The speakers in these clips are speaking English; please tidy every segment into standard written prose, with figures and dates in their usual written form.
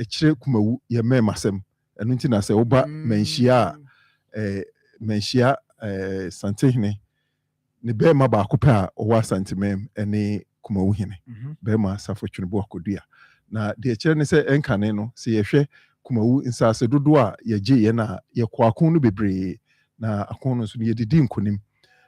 echire Kumawu ye memasem enu nti na se oba menhia Santehene ne bema ba akopa owa Santemem ene Kumawu hene bema safotwene akodua na de echire ne se enkane no se yehwe Kumawu insase dodo a yeje ye na ye kwa akon no bebre na akon no so ye didi nkonim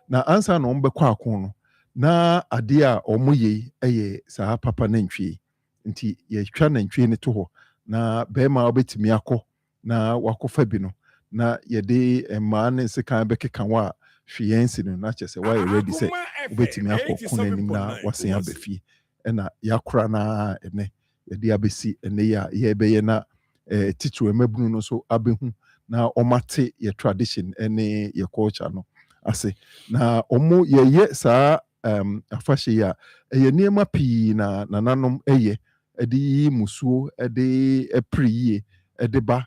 na ansa na ombekwa akon no na ade a omoye eye saa papa nantwie nti ye twa nantwie ne to ho na bema obetimi akọ na wakofa bi no na ye de ema ne sekan bekeka wa hwiensi no na kyese wa ye ready say obetimi akọ konanim na wasen abafie na yakora na ene ye de abesi ene ya ye beye na teacher emabunu no so abehu na omate ye tradition ene ye culture no ase na omo ye saa afahye ya eye niema pii na nananom eye edi musuo edi epriye edi ba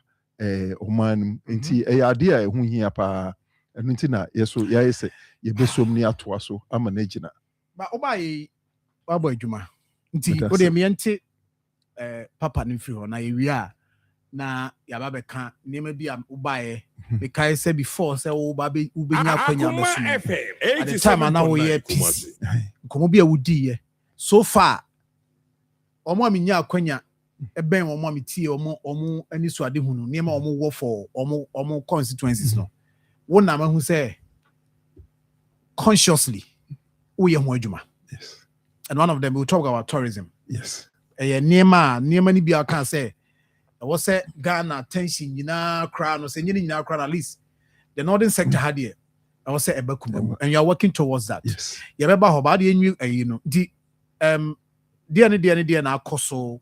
omanum nti eye ade a ehu hia pa enu nti na yeso ya yese ye besom ni atoa so ama na gina ba obaye wabo adwuma nti o de miente papa no firi ho na ye wi a na yaba beka niema bi a obaye because say before say wo ba be ubenya kwanya mesu at the time na wo ye peace komo bi a wudi ye so far omo amenya akwanya eben omo amiti omo ani so ade hunu niema omo wo for omo constituencies no wo na mahu say consciously wo ye ho adwuma. Yes. And one of them we talk about tourism. Yes. Niema ni bi aka say was say Ghana attention nyina kra no say nyina kra at least the northern sector had here I was say Kumawu and you are working towards that. Yes. You remember how bad you know the dia na akoso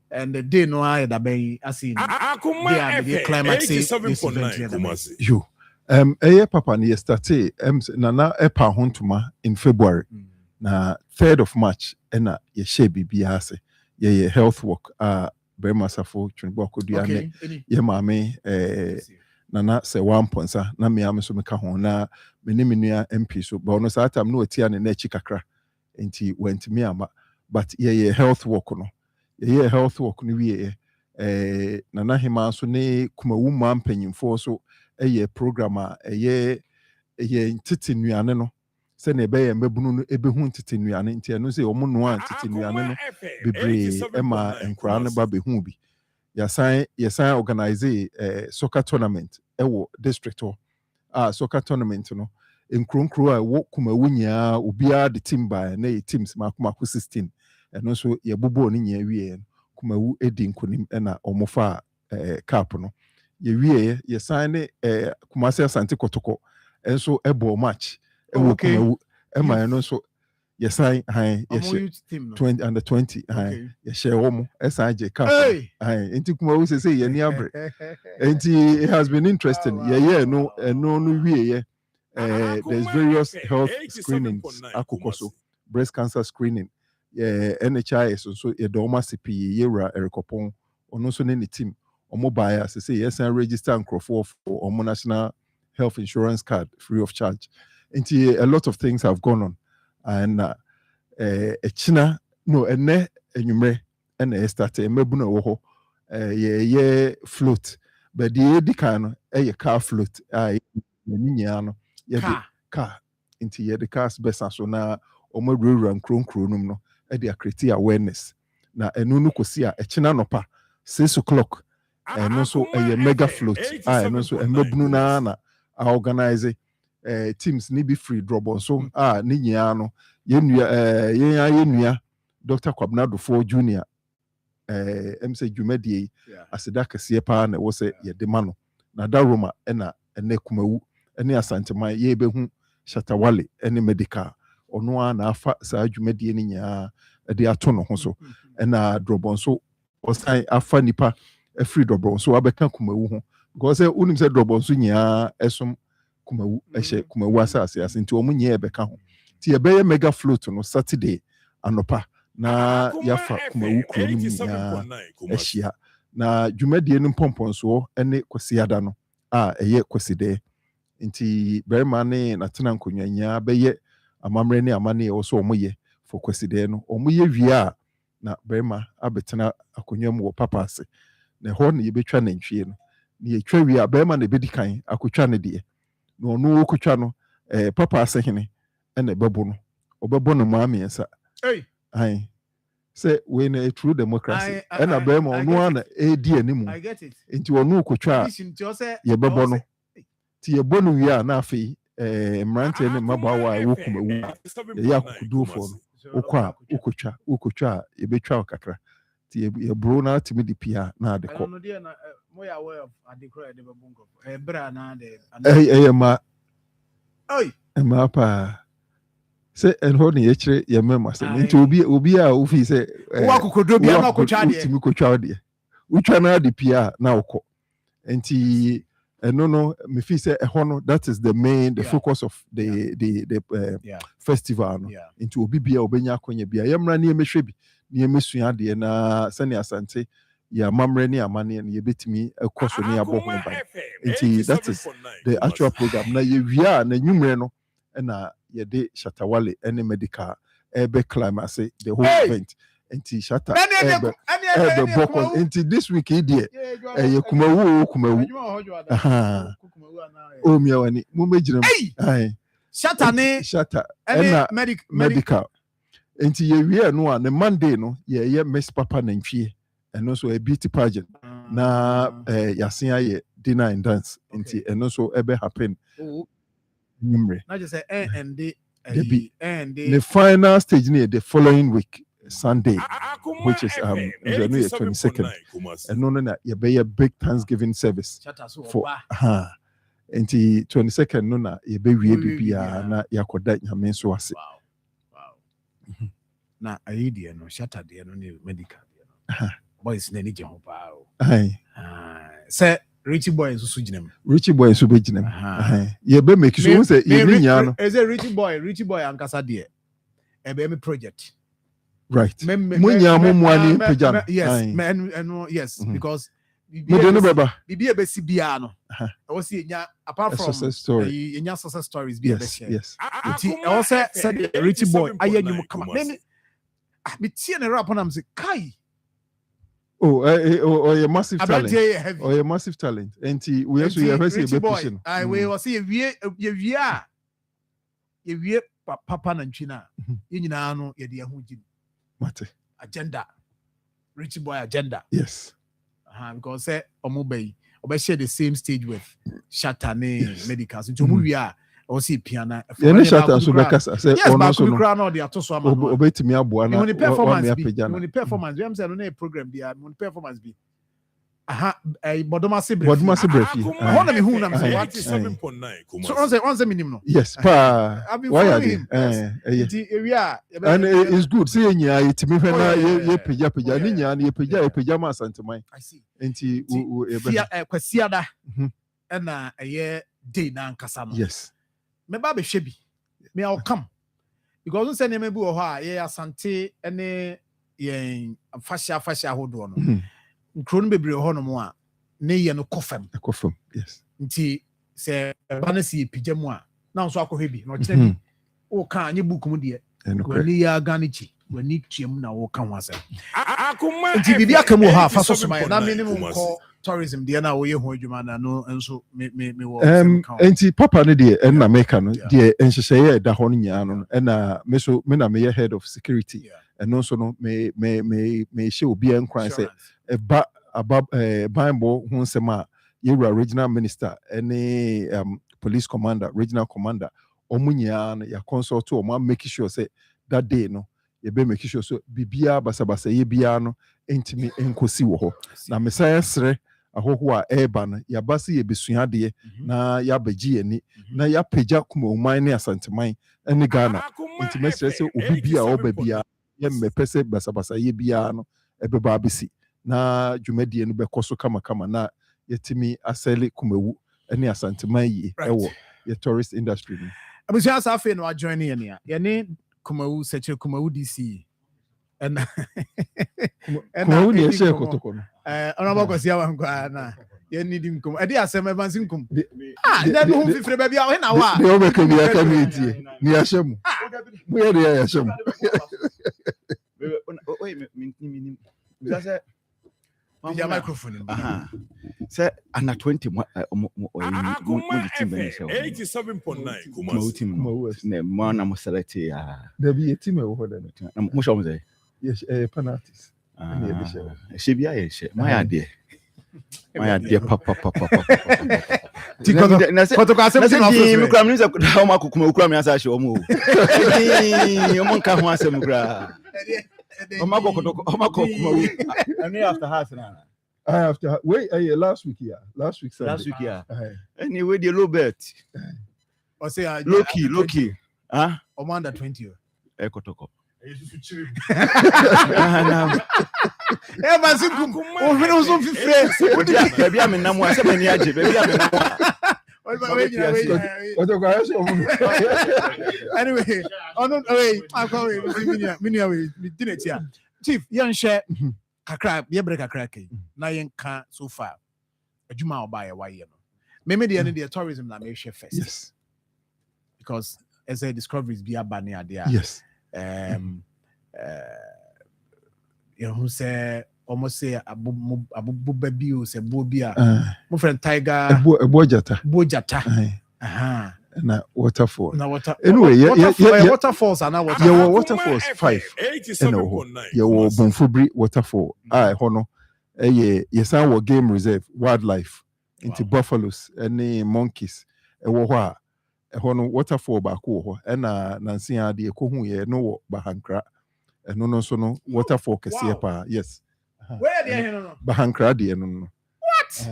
and the day no I da be as in the climax 87.9 you papa ni yesterday nana epa hontuma in February na 3rd of March na ye share bibia ase ye health work Bema safo twinbo akodua ne ye maame nana se 1 ponsa na me am so meka ho na menua MP so ba ono saa time no atia ne na chi kakra enti went me ama but ye health work no ye health work no wie nana hima so ne Kumawu ma mpanyimfo so program a ye ntete nuane no se na ebe ye mabunu no ebehu ntete nuane nti eno se omo no ntete nuane no bebre ema enkura ne ba behu bi yasan organize soccer tournament ewo district ho soccer tournament no enkronkro a wo Kumawu nya obia the team by na teams makomako 16 eno so ye bobo ni nya wie Kumawu edi nkonim na omofa cup no ye wie ye sign Kumasi Asante Kotoko enso ebo match ewo Kumawu ema eno so ye sign hi ye 20 under 20 hi ye share omo SIJ cup hi enti Kumawu say ye ni abre enti it has been interesting ye no wie ye there's various health screenings akokoso breast cancer screening NHIS so ye do ma CP ye ra erikopon ono so ne team omo buy as say yes and register and for omo national health insurance card free of charge. Until a lot of things have gone on and China no ene enyumre ene start emebuna wo ho ye float but the edika no car float ni no ye car into ye the cars besa so na omo rura nkronkro num no e create awareness na enu no kosi a China no pa 6 o'clock and also a mega float and also a mebunu na organize teams ni be free drop on so ni nyia no yenua Dr. Kwabnado for Junior MC Jumedie aseda kase pa na wo se ye de ma no na da Roma na ene Kumawu ene Asantema ye behu Shatawale ene medical ono na afa saa Jumedie ni nya de ato no ho so na drop so osan afa nipa free drop so abeka Kumawu ho because unim se drop so nya esom Kumawu ehye Kumawu asase nti omunye ebeka ho ti ebe mega float no Saturday anopa na yafa Kumawu kronim nya ehia na dwumadie no pompon so ene kwasiada no eye kwaside nti berima ne natena nkonwanya beye amamre ne amane wo so omoye for kwaside no omoye wie a na berema abetena akonnwa mu wɔ papa ase na hɔ na yɛbɛtwa nantwie no na yɛtwa wie a berema na ɛbɛdi kan akotwa ne deɛ na ɔno okotwa no papa ase hene ɛna ɛbɛbɔ no ɔbɛbɔ no maa mmiɛnsa ayi sɛ wei na true democracy ɛna berema ɔno ana ɛdi anim nti ɔno okotwa a yɛbɛbɔ no ti yɛbɔ no wie a na afei mmeranteɛ ne mmabaawa a ɛwɔ Kumawu a yɛyɛ akokoduofoɔ no wokɔ a wokotwa a yɛbɛtwa wo kakra nti yɛboro no atumi de pia na ade kɔ ɛyɛ ma paa sɛ ɛhɔ ne yɛkyerɛ yɛmɛma sɛ nti obi a wofii sɛ wotumi kotwa wo deɛ wotwa no ade pia na wokɔ nti no me feel say that is the focus of the festival no into obi bia obenya akonya bia yemra ne yemehwe bi ne yemesua de na sane asante ya mamre ne amane ne yebetimi ekoso ne abo ho ban into that is the actual program na ye wia na nwumre no na ye de Shatawale any medical ebe climax the whole event into Shatta ebe bokon into this week idie Kumawu o mi awani mo mejira ai Shatta na medical into ye wie no a ne Monday no ye Miss Papa nantwie and also a beauty pageant na yasen aye dinner and dance into and also ebe happen numre na just say and the final stage near the following week Sunday, which is January 22nd, and no, you be a big Thanksgiving service for and the 22nd, no, you be we na yakoda yamen so ase. Wow. Na idea no shatter there no medical boys na ni je ho pa o. Say Richie boy so ginem. Richie boy so be ginem. You be make so say you ni nya no. Is a Richie boy ankasa there. E be me project. Right. Yes, because Bibi Besi Biano. I was seeing apart from success story. In your success stories, yes. Also said Richie boy, I hear you come. Be seeing a rap on them say Kai. Oh, your massive talent. Oh, your massive talent. And we also have a position. I will see if you Papa and China. You know, you're Mate. Agenda. Richie boy agenda. Yes. Because say Omobey, share the same stage with Shatane medicals. Into movie or see piano. Shatta so bekasa say ono so no. Crown the atoso ama. Obetimi aboa na. When the performance, we am say no program dia, when performance be. Bodomasi brefi. Hona me hu na me 7.9. So on say minimum no. Yes, pa. Why are they? And it's good. See nya itimi hwe na ye peja ni nya na ye peja ma santemai. I see. Enti kwasiada na eye day na nkasa no. Yes. Me ba be hwe bi. Me I'll come. Because say na me bi wo ho a ye asante ene ye fasha hodo no. Nkron bebre ho no mo a ne ye no kofam yes nti se ba na si pija mu a na nso akɔhwe bi na ɔkyerɛ bi o ka anye book mu de wani ya ganichi wani tuam na wo ka ho asɛm Akoma nti bibi aka mu ha fa so so mai na me ne mu kɔ tourism de na wo ye ho adwuma na no nso me wo nti papa ne de en na meka no de enhyehyɛ da hɔ no nyaa no na me so me na me ye head of security and also no me hye obi enkran sɛ eba Bible hu nsɛm a yɛwura regional minister any police commander regional commander omunyaa no ya consult o make sure say that day no ye be make sure so bibia basabasa ye bia no entimi enkosi wo ho na mesaya sere ahoho a eba no ya base ye besua de na ya bagi ani na ya pagya Kumawu ne asanteman ene Ghana entimi sere se obi bia oba bia ye mepese basabasa ye bia no ebeba abisi na dwumadie no bekoso kama na yetimi asele Kumawu ene asanteman yi ewo ye tourist industry ni abusia asafe no join ye ne ye ne Kumawu seche Kumawu DCE and Kumawu ne share kotoko no honorable Akwasi Amankwah na ye need him come e dey asem evansin kum na no hu fifre ba bia o he na wa de o be ka bia ka mi tie ni ahyem mo ye de ya ahyem Just your microphone. Say under 20 Akoma FM 87.9 Kumawu. ne man am select There be a team over there. mo show me say Yes, penalties. she be a she my idea papa Na se me kura me say how ma kokuma kura me asa she omo omo nka ho asem kura omo kokuma and after house na Last week Sunday. anyway the low bet or say low key under 20 ekotoko baby am na mo ase mani age baby am na anyway chief yan share kakra ye break kakra kai na yen ka so far adwuma obaye waye no me dey no the tourism na me share first. Yes, because as a discoveries be abane ade yes. You know say almost say abu baby o say bobia my friend tiger bojata na waterfall na water anyway waterfalls and water yeah waterfalls 5 yeah Bonfubri waterfall hono yesan wo game reserve wildlife into buffaloes any monkeys wo ho a hono waterfall ba ko ho na nansi ade ekohu ye no wo Bahankra no so no waterfall kese pa yes where dey no Bahankra de no what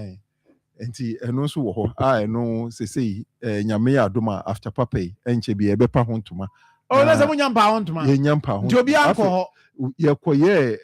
enti eno so wo ho eno sesei nyame ya adoma after papai enche bi ebepa ho ntoma na se munyampa ho ntoma ye nyampa ho nti obi anko ho ye koye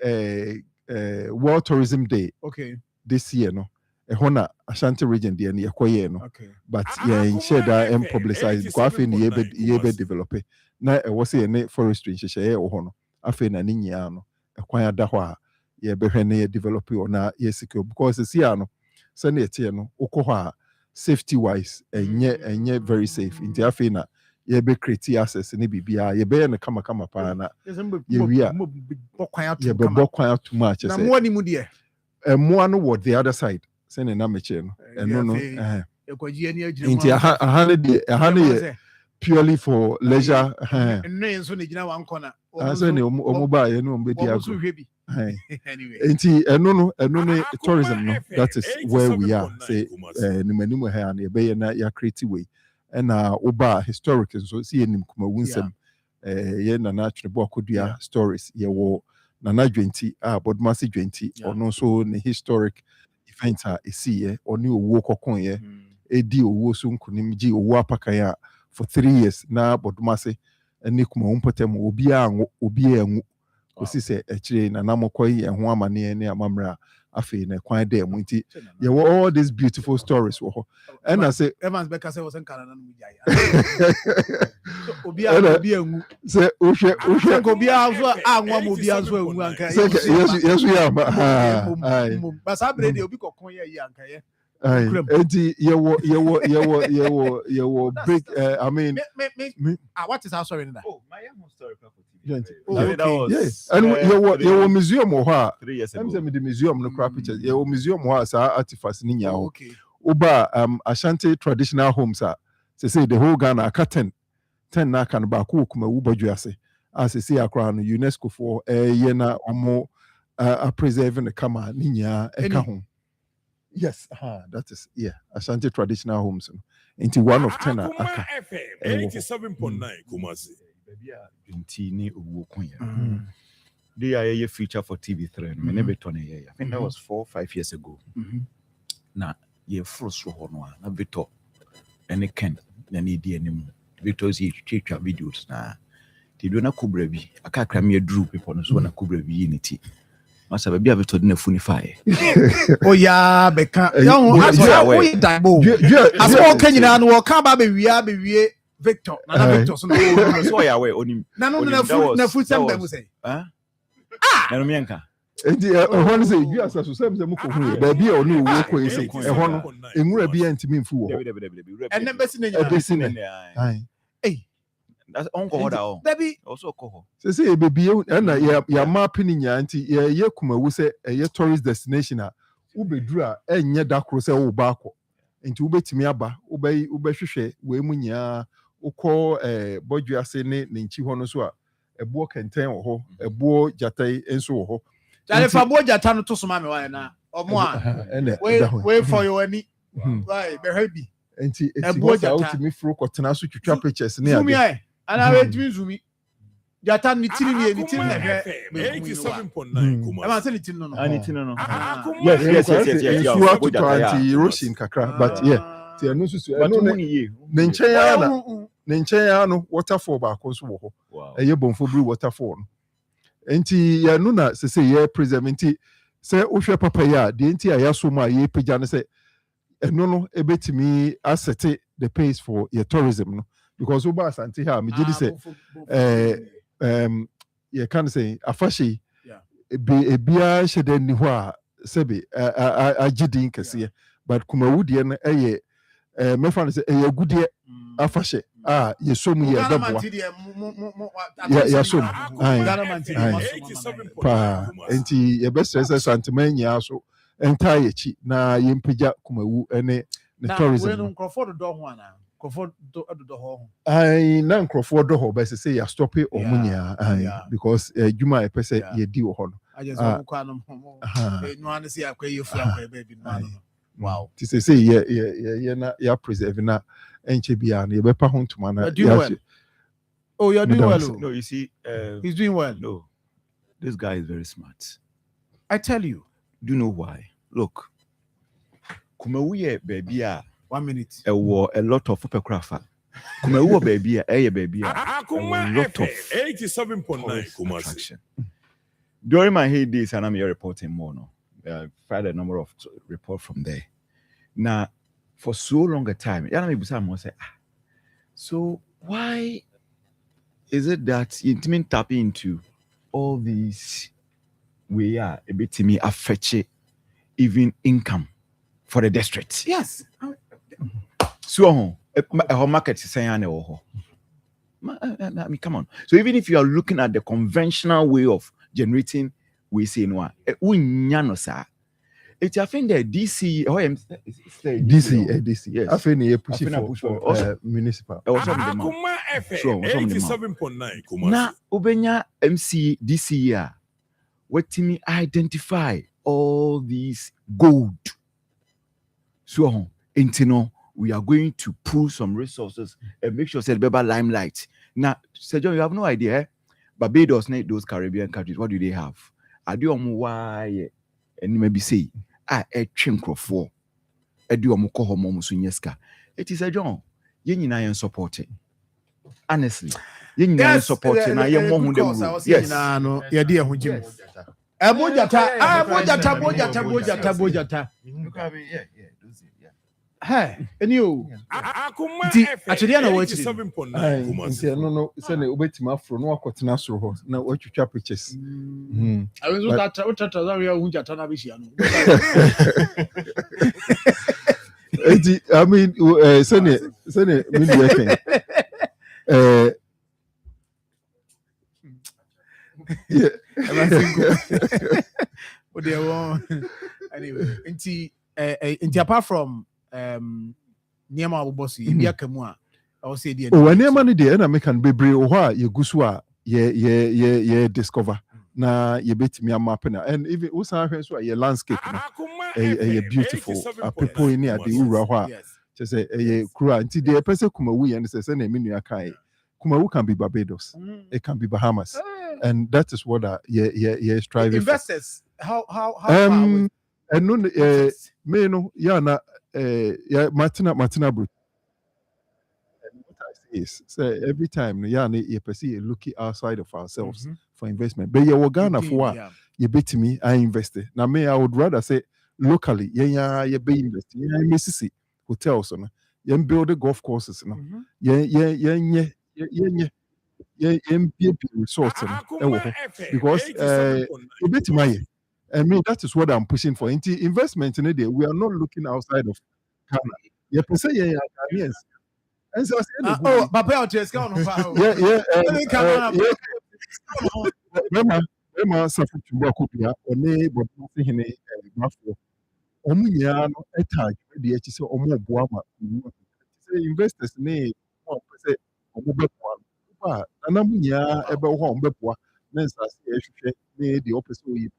World Tourism Day okay this year no ehona Ashanti region de ye koye no okay but ye share that and publicize ko afi ni ye be develop na e wo se ne forestry nhye ye wo ho no afi na ni nyia no ekwan ada ho a ye behwe ne ye develop na ye secure because see no say na etie no ukọ ho a safety wise enye very safe nti afi na ye be create access ne bibia ye be na kama pa na ye wi a ye be bokwan too much na mo ni mu de mo no what the other side say na meche no no ekwaji ani agire nti aha ne purely for leisure nne so ne gina wan corner say ne omo ba ye no be dia go anyway nti eno no tourism no that is where we are say nimanimu ha na be na ya creative way na oba historic so see enim Kumawu nsem ye na atwene bokodua stories ye wo na dwenti bodmasi dwenti ono so ne historic event a esi ye oni owo kokon ye edi owo so nkunim gi owo apakan a for 3 years na bodmasi eni Kumawu potem obi anwu kosi se ekire na namokoyi ho amane ne amamra afi na kwan dem nti ye all these beautiful stories wo ho and I say Evans Becker say was in Canada no mujai so obi anwu say ohwe obi aso anwa mo obi aso anwu anka yes we are but sabre de obi kokon ye anka ye enti ye wo big I mean what is our story in that my historical that was yes and your museum ho a 3 years ago I'm the museum no crap pictures your museum ho as artifacts ni nya ho okay uba Ashanti traditional homes say the whole Ghana aka 10 na kan ba ko Kumawu badwase as say akra no UNESCO for ye na omo preserving the kama ni nya eka ho yes that is Ashanti traditional homes into one of 10 aka 87.9 Kumasi baby dwenti ni owo kon ya they are a feature for TV3 me never turn here I think that was 4-5 years ago na ye frustro ho no na Victor ene ken na ne di anim Victor's twa videos na ti do na kubra bi akakra me aduru people no so na kubra bi unity masa baby a Victor na funify oh ya beka ya ho aso we daibo aso kanyina no ka ba be wie Victor na Victor so no so ya we onim na na food sem dem say na no mienka enti ehon say you as so sem ko hu ba bia oni owo ko ese ehon no enwura bia ntimi mfu wo enne besi na nyina ai That's uncle that baby also call. Say baby and ya mapping nyanti ye Kumawu say a tourist destination ubedru a enye da kro say wo ba akọ nti ubetimi aba ubehwehwe we mu nya ukọ bodua ase ne nchi ho no so a ebo kenten wo ho ebo jatai enso wo ho jale fa bo jata no to so ma me wa na omo a we for you ani right be happy nti ebo jata me fro kotena so twitwa pictures ne zoomi ai ana we timi zoomi jata ni tiri na hwe 87.9 ama se ni tiri no Ani tino no. yes You are to anti-erosion kakra but yeah ti enu susu enu ne nchen ya no waterfall ba ko so wo ho eye bonfo bri waterfall no enti ya no na se ye preserve enti se wo hwe papa ya de enti ya so ma ye pagya no se enu no ebetimi asset the pace for your tourism no because oba asante ha me gidi se you can say afashi ebia shede ni ho a sebe agidin kese but Kumawu de no eye me fan say eye gudie afashe yesom ye beboa yesom pa enti ye best stress santemanya so enta yechi na yempija Kumawu ene ne tourism na we no Crawford do ho ana Crawford do ho ai na Crawford do ho be say ya stop it omunya because juma e pese ye di ho no I just want to no an see akwa yefu akwa baby no wow ti say ye na ya preserve na enche bia na ye be pa ho ntuma na oh you're doing well no you see he's doing well no this guy is very smart. I tell you. Do you know why? Look, Kumawu ye baby 1 minute. A lot of photographer. Kumawu baby baby a lot of 87.9 Kumasi. During my heydays, and I'm here reporting more no. Find a number of reports from there. Now, for so long a time, say, so why is it that you didn't tap into all these we are a bit to me affect even income for the district? Yes. So our market is saying I mean, come on. So even if you are looking at the conventional way of generating, we say no. It's I think the DCE DCE yes. I think you push for municipal. Akoma FM 87.9 Kumasi. Na ubenya MC DCE what me identify all these gold. So intino we are going to pull some resources and make sure say the limelight. Now, Sir John, you have no idea. Barbados, those Caribbean countries, what do they have? I do why and maybe say a chinkro I do a it is a John. You and support it. Honestly, you and support it. I am more yes. No, yeah, dear, who Jim. Abojata. Hey, and you Akoma actually I know what 87.9 Kumasi. No, say na obetima afro no akotena so ho na watwitwa pictures. I was that area unjata na bishia no. I mean sene me dey What they want anyway. Inti apart from Niema Abobosi, Ibia Kamua, I will say the Niema ni de na make an bebre o ha ye gusu a ye discover na ye betimi map na and even usan hwen so ye landscape na ye beautiful people in here the ura ho a just say ye kura nti de pese Kumawu ye say na emi nua kai Kumawu can be Barbados, it can be Bahamas, and that is what ye striving investors for. How and no me no ya na ya Martina bro. And what I say is say every time ya na ye perceive looking outside of ourselves for investment. But ye Ghana for ye bet me I invested. Now me I would rather say locally ye be invest. Ye Mississippi hotels no. Ye build the golf courses no. Ye resorts no. Because ye bet me I mean, that is what I'm pushing for. Into investment in a day, we are not looking outside of Ghana. You say, yeah, Ghanaians. And so oh papa o cheska on Remember suffer to work up here or neighbor hine mafia. Omunya no etage the HC or more boama. Say investors nay say Omuba Anamunya ebe home bepwa Nensa say the opposite way.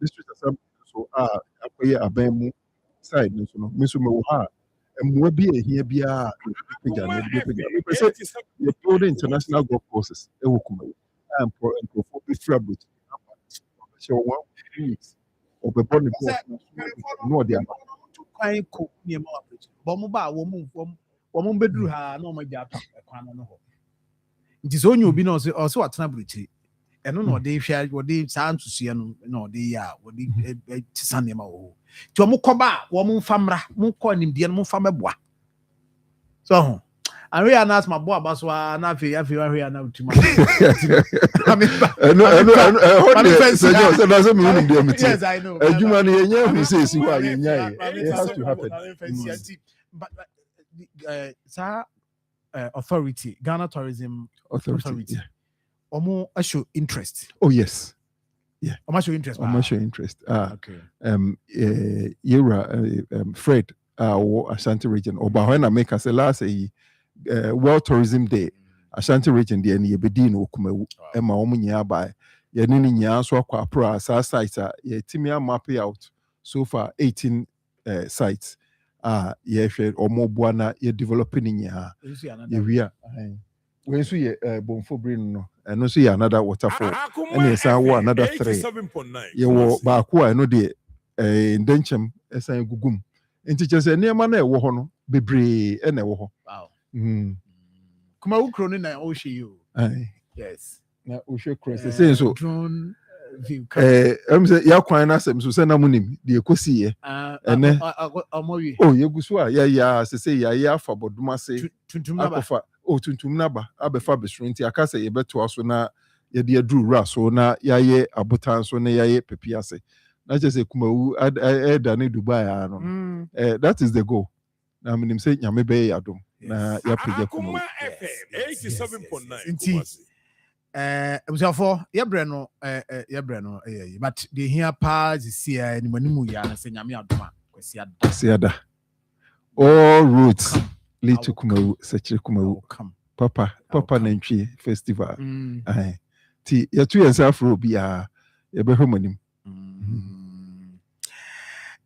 This is a so akwye abemu side no so no meso me wo ha mmoa bi ehia bia pega na bi pega me say you build international golf courses e wo Kumawu and for be fabric so 1 weeks of the body no dia kwan ko nie ma operation bo mo ba wo mo beduru ha na o ma gya kwan no ho nti so onye obi na o se watena bruchi eno na ode hwia ode saa ntusua no na ode ya ode tisane ma wo ti o mo koba wo mo famra mo ko nimde no mo fameboa so ho anwe ya na asma bo abaso na afi ahwe na utima so that's me nimde meti adwuma no yenya hu se si wa yenya it has to happen but authority Ghana Tourism Authority Omo show interest. Oh yes. Yeah. Omo show interest. Omo show interest. Okay. Fred Ashanti region. Oba when I make us a last World Tourism Day. Ashanti region the any bedin o Kumawu. Emma omo nya by. Ye nini nya so akwa pro sa sites ye timia map out so far 18 sites. Ye hwe omo buana ye developing nya. Ye wia. When so ye Bonfo Brain no. And also another waterfall. And yes, I want another 3. You were Bakua, no dear, in Denchem, as I gugum. And teachers a near man, wohono, bebre, and a woho. Wow. Kumawu cronin, I owe you. Yes. Now, we should cross the same so. Drone view. I'm saying, Yaquina Sam, Susanna Munim, the Akwasi, and then, oh, you go so, yeah, say, yeah, for Bodumase, Tuntumaba. Tuntumnaba abefa besrenti akasa ye beto aso na ye de aduru ra so na yaye abotan so na yaye pepiase na je say Kumawu da ne Dubai no that is the goal na minim say nyame be yadom na ya pege Kumawu 87.9 Kumasi ebusafo ye bre no but the here pass is here ni manimu ya na say nyame adom kwasi ada all routes lead to Kumawu, such a Kumawu. Papa Nentri Festival. Ti ya tu yourself Robi ya be homonim.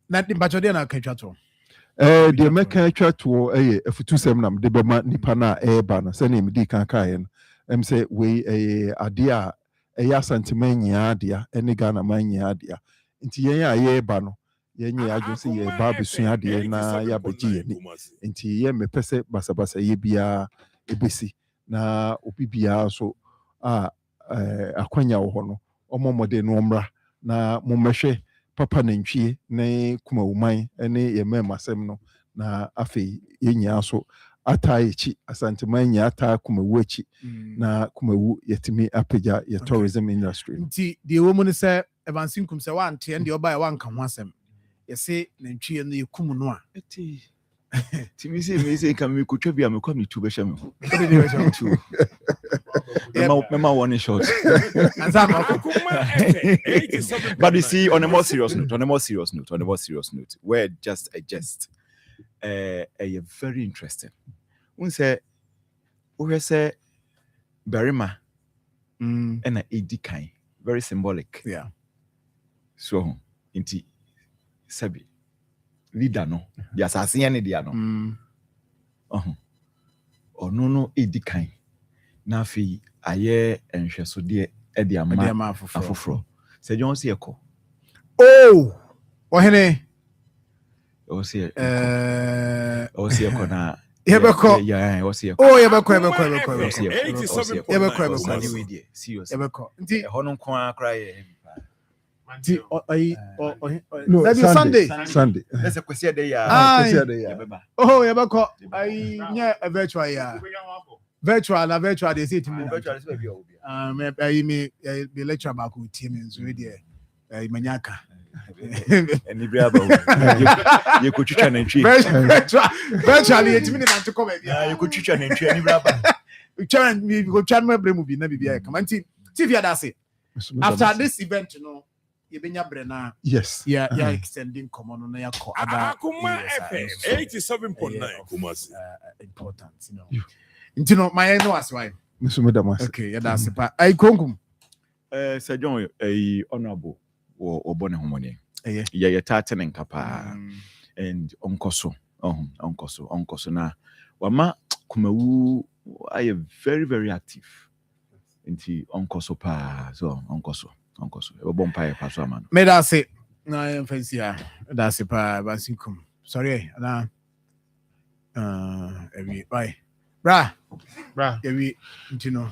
Nothing but you're not catch at all. The American chat to a futu seminam, the Bema Nipana Ebana, send him Dick and Kayan. Say, we a dear, a yasantimania, dear, any Ghana mania, dear. Into ye bano. Yenye agency ye babi sunya de na ya beji ni enti ye mepese basabasa ye bia ebesi na obi bia so akwanya wo no omomode no omra na momehwe papa nantwie ne Kumawu man ene ye memasem no na afei yenya so ata echi asante man nya ata Kumawu echi na Kumawu yetimi apagya ye tourism industry nti de wo mu ne se evansinkum se wa ante ende oba e wa nka ho asem yese nantwie no yekum no a Timi say can me kutwa bia me kwa me tu be hye me tu mema one shot but you see on a more serious note where just a jest very interesting un say we say Barima and a edikan very symbolic so inti sabi leader no dia asase ne dia no no edikan na afi aye enhweso de e de ama afoforo se jon se ekọ ohene o se ekọ na yebeko o se ekọ yebeko nti ho no nko akra ye no Sunday. Let's say day ya. Yebeko. I nya a virtual ya. Virtual they say to me. Virtual me be lecture back with team in Zuridi. Manyaka. Any brother, you could chicha and tree. Virtually, it's minute to come. You could chicha and tree. Any brother, We go chat my brain will be never be. Come on, see if you that's it. After this event, you know, you been your brain. Yes. Yeah, extending common on your call. Akoma FM 87.9 Kumasi. Important, you know, my end was why. Okay, yeah, that's it. I come. Sir John, a honorable or bonnet homony. Yeah, tartan and capa and uncoso. Uncoso. Now, Wama Kumawu, I am very, very active. Into uncoso pa, so uncoso. A bompire passaman. May I say, no, I am fancy. That's it. Basikum. Sorry, every bye. Bra, every, you know.